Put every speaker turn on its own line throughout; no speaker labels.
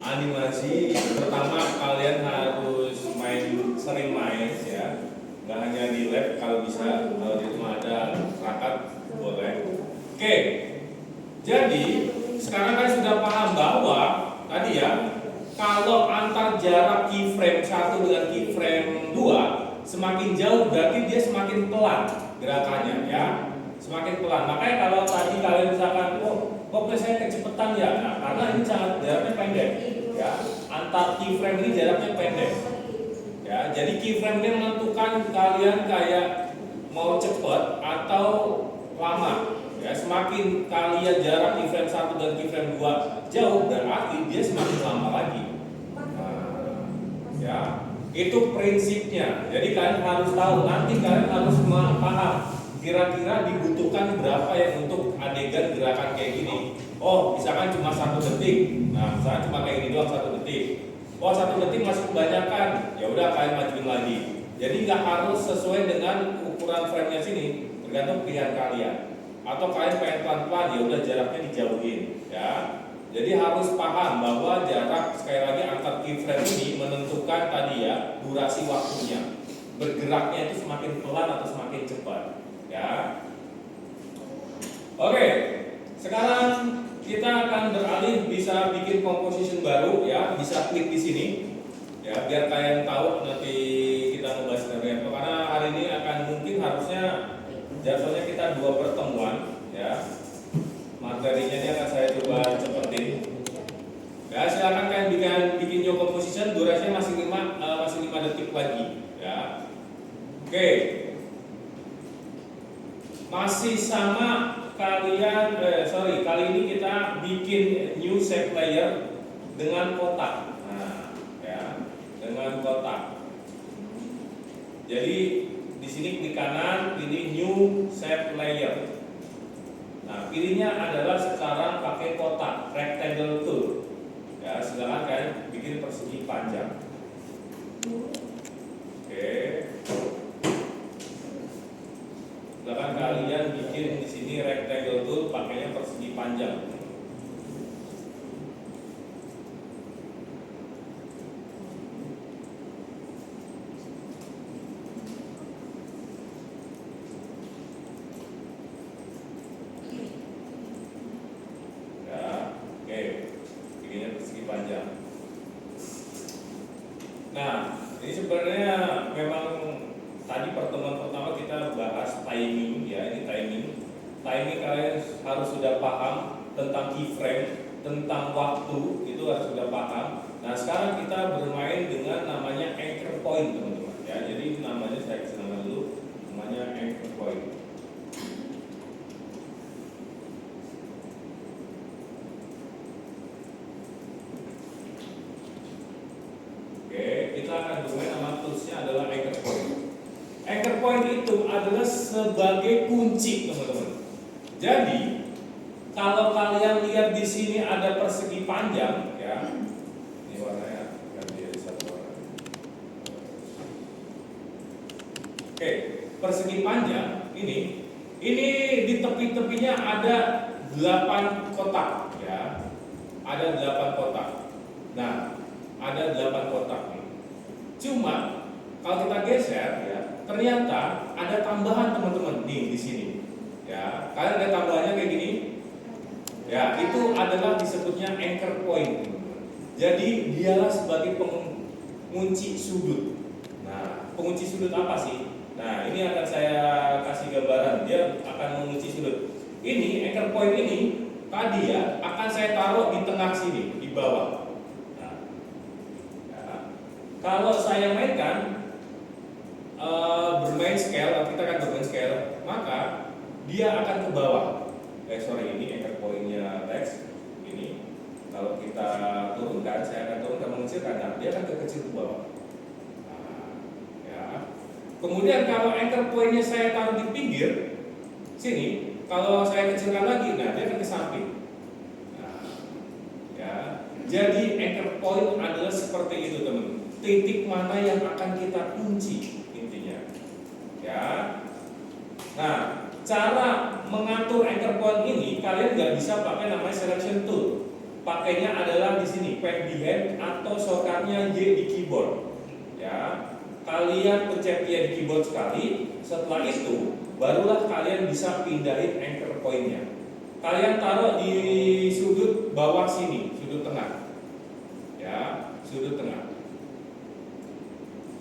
animasi, pertama kalian harus sering main ya, nggak hanya di lab. Kalau bisa, kalau di rumah ada perangkat boleh. Oke, jadi sekarang kan sudah paham bahwa tadi ya, kalau antar jarak keyframe 1 dengan keyframe 2 semakin jauh berarti dia semakin pelan gerakannya ya, semakin pelan. Makanya kalau tadi kalian misalkan, kok saya kecepatan ya, nah karena ini sangat jaraknya pendek ya, antar keyframe ini jaraknya pendek ya. Jadi keyframe ini menentukan kalian kayak mau cepet atau lama ya. Semakin kalian jarak keyframe 1 dan keyframe 2 jauh berarti dia semakin lama lagi. Nah, ya itu prinsipnya. Jadi kalian harus tahu, nanti kalian harus paham kira-kira dibutuhkan berapa ya untuk adegan gerakan kayak gini. Oh, misalkan cuma 1 detik. Nah, misalkan cuma kayak gini doang 1 detik. Oh, 1 detik masih kebanyakan. Ya udah kalian majuin lagi. Jadi nggak harus sesuai dengan ukuran frame-nya sini, tergantung pilihan kalian. Atau kalian pengen pelan-pelan, ya udah jaraknya dijauhin, ya. Jadi harus paham bahwa jarak sekali lagi antar keyframe ini menentukan tadi ya durasi waktunya. Bergeraknya itu semakin pelan atau semakin cepat. Ya. Oke, sekarang kita akan beralih bisa bikin composition baru ya, bisa klik di sini ya, biar kalian tahu nanti kita membahas dari apa. Karena hari ini akan mungkin harusnya jadwalnya kita 2 pertemuan ya, materinya ini akan saya coba cepetin ya. Silakan kalian bikin new composition, durasinya masih 5 detik lagi ya. Oke. Masih sama kalian, kali ini kita bikin new shape layer dengan kotak. Nah, ya, dengan kotak. Jadi di sini klik kanan, pilih new shape layer. Nah, pilihnya adalah sekarang pakai kotak, rectangle tool. Ya, silakan kalian bikin persegi panjang. Oke. Silakan kalian bikin di sini rectangle tool pakainya persegi panjang. Ya, oke. Bikinnya persegi panjang. Nah, ini sebenarnya memang tadi pertemuan pertama kita bahas timing ya, ini timing. Timing kalian harus sudah paham tentang keyframe, tentang waktu, itu harus sudah paham. Nah, sekarang kita bermain dengan namanya anchor point, teman-teman. Ya, jadi ini namanya saya kasih nama dulu, namanya anchor point. Oke, kita akan bermain nama toolsnya adalah anchor point. Anchor point itu adalah sebagai kunci, teman-teman. Jadi kalau kalian lihat di sini ada persegi panjang, ya, ini warnanya ganti jadi satu warna. Oke, persegi panjang ini di tepi-tepinya ada 8 kotak, ya, ada 8 kotak. Nah, ada 8 kotak nih. Cuma kalau kita geser, ya, ternyata ada tambahan, teman-teman, nih di sini. Ya, kalian lihat tambahannya kayak gini. Ya, itu adalah disebutnya anchor point, teman-teman. Jadi dialah sebagai pengunci sudut. Nah, pengunci sudut apa sih? Nah, ini akan saya kasih gambaran. Dia akan mengunci sudut. Ini anchor point ini tadi ya akan saya taruh di tengah sini, di bawah. Nah, ya. Kalau saya mainkan bermain scale, kita akan bermain scale, maka dia akan ke bawah. Ini anchor point-nya teks ini. Kalau kita turunkan, saya akan turunkan mengecilkan, nah, dia akan kecil ke bawah. Nah, ya. Kemudian kalau anchor point-nya saya taruh di pinggir sini, kalau saya kecilkan lagi, nah dia akan ke samping. Nah, ya. Jadi anchor point adalah seperti itu, teman. Titik mana yang akan kita kunci intinya. Ya. Nah, cara mengatur anchor point ini kalian nggak bisa pakai namanya selection tool. pakainya adalah di sini pad di hand atau shortcutnya Y di keyboard. Ya, kalian pencet Y di keyboard sekali, setelah itu barulah kalian bisa pindahin anchor point-nya. Kalian taruh di sudut bawah sini, sudut tengah. Ya, sudut tengah.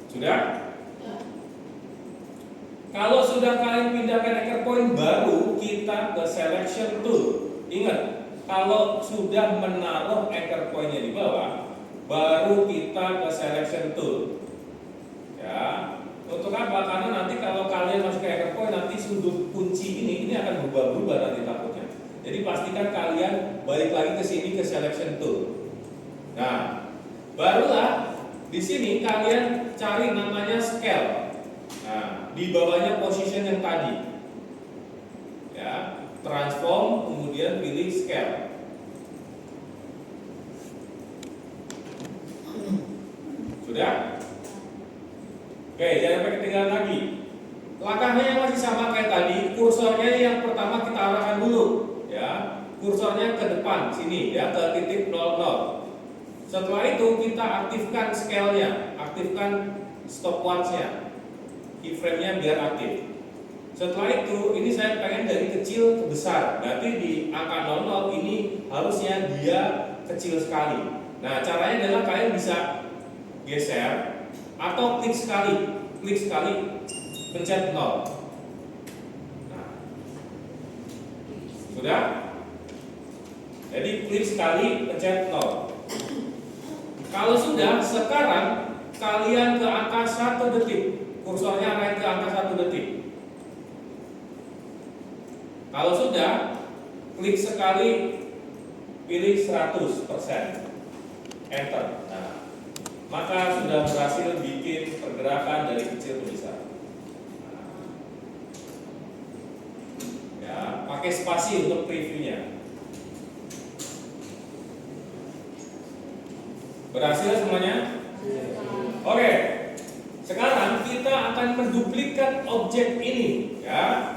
Sudah? Kalau sudah kalian pindahkan anchor point, baru kita ke selection tool. Ingat, kalau sudah menaruh anchor point-nya di bawah, baru kita ke selection tool. Ya, untuk apa? Karena nanti kalau kalian masuk ke anchor point, nanti sudut kunci ini akan berubah-ubah nanti takutnya. Jadi pastikan kalian balik lagi ke sini ke selection tool. Nah, barulah di sini kalian cari namanya scale. Nah, di bawahnya position yang tadi. Ya, transform kemudian pilih scale. Sudah? Oke, jangan sampai ketinggalan lagi. Langkahnya yang masih sama kayak tadi, kursornya yang pertama kita arahkan dulu, ya. Kursornya ke depan sini ya, ke titik 00. Setelah itu kita aktifkan scale-nya, aktifkan stopwatch-nya, keyframe-nya biar aktif. Setelah itu, ini saya pengen dari kecil ke besar. Berarti di angka 00 ini harusnya dia kecil sekali. Nah, caranya adalah kalian bisa geser atau klik sekali, pencet 0. Nah, sudah? Jadi klik sekali, pencet 0. Kalau sudah, sekarang kalian ke angka 1 detik. Kursornya naik ke angka 1 detik. Kalau sudah, klik sekali, pilih 100%, enter. Nah, maka sudah berhasil bikin pergerakan dari kecil ke besar. Nah, ya, pakai spasi untuk previewnya. Berhasil semuanya? Oke. Sekarang kita akan menduplikat objek ini, ya.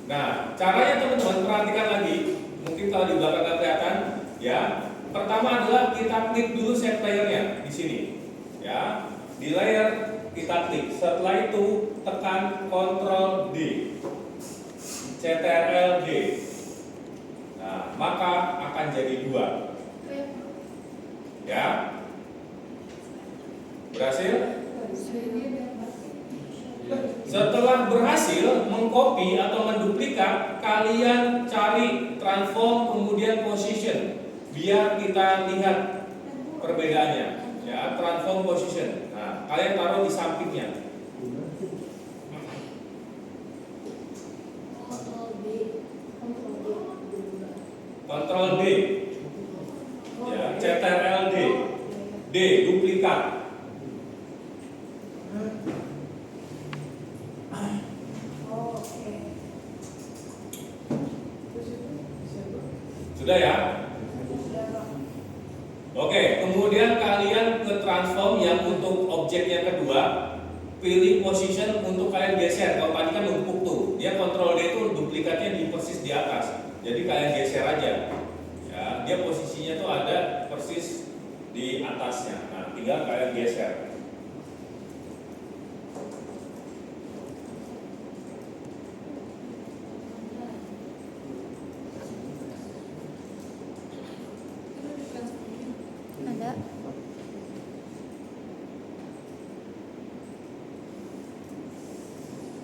Nah, caranya teman-teman perhatikan lagi. Mungkin kalau di belakang nggak kelihatan, ya. Pertama adalah kita klik dulu set layernya di sini, ya. Di layer kita klik. Setelah itu tekan Ctrl D, Ctrl D. Nah, maka akan jadi 2. Ya. Berhasil? Setelah berhasil mengcopy atau menduplikat, kalian cari transform kemudian position biar kita lihat perbedaannya. Ya, transform position. Nah, kalian taruh di sampingnya. Ctrl D. Ya, Ctrl D. D, duplikat. Sudah ya? Oke, kemudian kalian ke transform yang untuk objek yang kedua, pilih position untuk kalian geser. Kalau tadi kan numpuk tuh, dia Ctrl D itu duplikatnya di persis di atas. Jadi kalian geser aja. Ya, dia posisinya tuh ada persis di atasnya. Nah, tinggal kalian geser.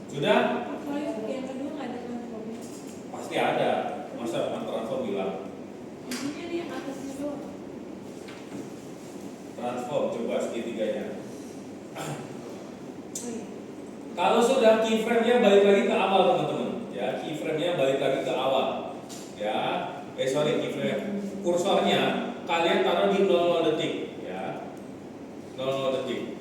Sudah?
Yang kedua nggak ada transformnya.
Pasti ada. Masa transform bilang?
Isinya nih yang atasnya doang.
Transform, coba segitiganya.
Oh, iya.
Kalau sudah keyframe-nya balik lagi ke awal teman-teman. Ya, keyframe-nya balik lagi ke awal. Ya, keyframe. Kursornya kalian taruh di 00 detik. Ya, 00 detik.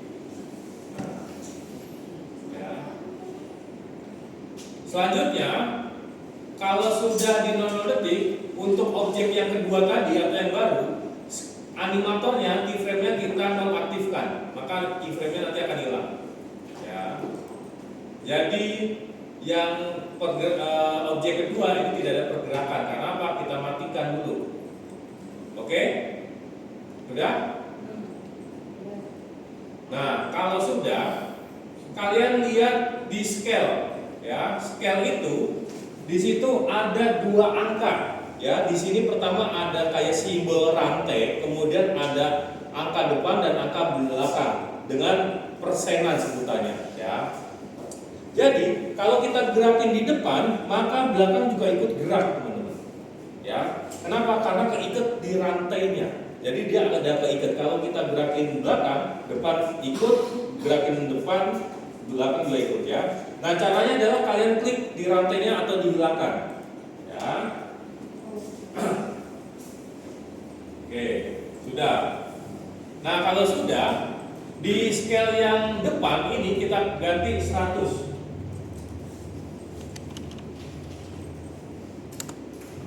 Selanjutnya, kalau sudah di 00 detik, untuk objek yang kedua tadi atau yang baru, animatornya, keyframe-nya kita nonaktifkan, maka keyframe-nya nanti akan hilang. Ya. Jadi yang objek kedua ini tidak ada pergerakan, karena apa? Kita matikan dulu. Oke? Udah? Nah, kalau sudah, kalian lihat di scale, ya. Scale itu di situ ada dua angka, ya. Di sini pertama ada kayak simbol rantai, kemudian ada angka depan dan angka belakang dengan persenan sebutannya, ya. Jadi kalau kita gerakin di depan, maka belakang juga ikut gerak, teman-teman. Ya, kenapa? Karena keikat di rantainya. Jadi dia ada keikat. Kalau kita gerakin belakang, depan ikut, gerakin depan, belakang juga ikut, ya. Nah, caranya adalah kalian klik di rantainya atau dihilangkan, ya. Oke, sudah. Nah, kalau sudah, di scale yang depan ini kita ganti 100.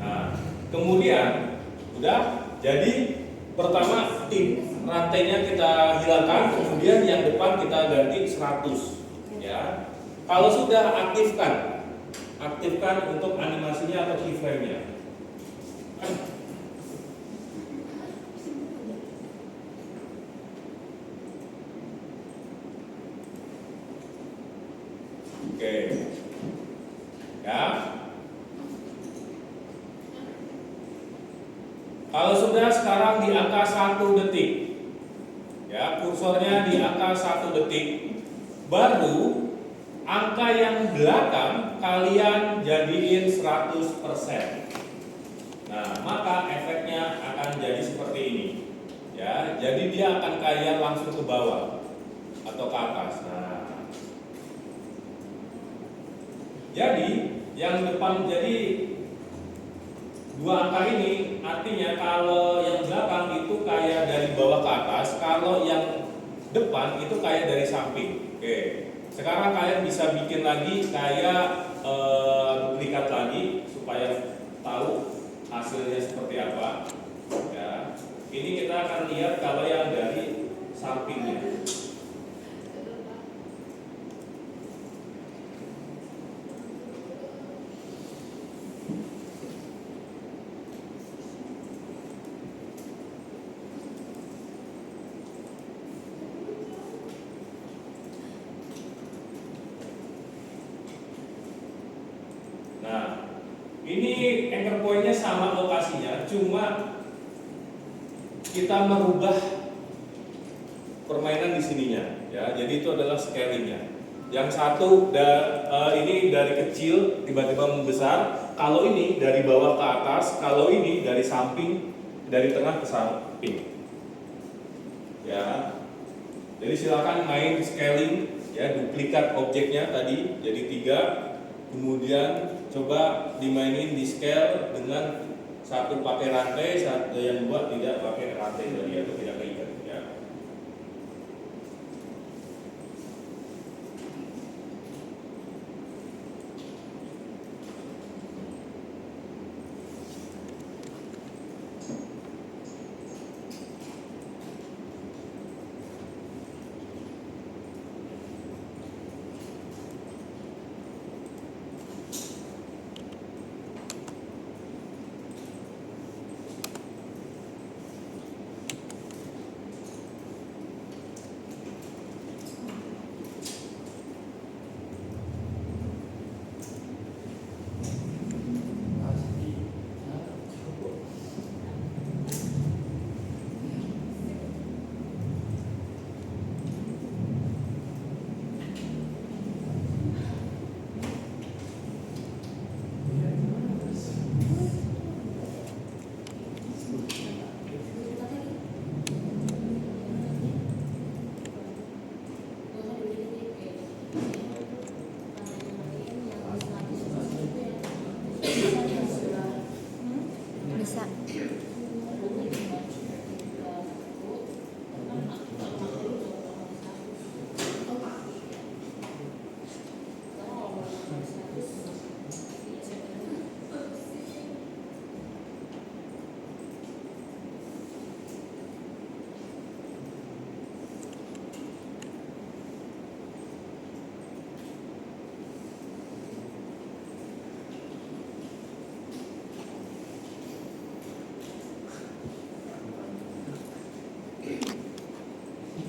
Nah, kemudian udah, jadi pertama rantainya kita hilangkan, kemudian yang depan kita ganti 100, ya. Kalau sudah, aktifkan untuk animasinya atau keyframe-nya. Oke, ya. Kalau sudah, sekarang di angka 1 detik, ya, kursornya di angka 1 detik, baru angka yang belakang kalian jadiin 100%. Nah, maka efeknya akan jadi seperti ini, ya. Jadi dia akan kayak langsung ke bawah atau ke atas. Nah, jadi yang depan, jadi dua angka ini artinya kalau yang belakang itu kayak dari bawah ke atas, kalau yang depan itu kayak dari samping. Oke, sekarang kalian bisa bikin lagi kayak duplikat lagi supaya tahu hasilnya seperti apa, ya. Ini kita akan lihat kalau yang dari sampingnya. Nah, ini anchor point-nya sama lokasinya, cuma kita merubah permainan di sininya, ya. Jadi itu adalah scaling-nya. Yang satu ini dari kecil tiba-tiba membesar, kalau ini dari bawah ke atas, kalau ini dari samping, dari tengah ke samping. Ya. Jadi silakan main scaling, ya, duplikat objeknya tadi jadi 3. Kemudian coba dimainin di scale dengan satu pakai rantai, satu yang dua tidak pakai rantai tadi atau tidak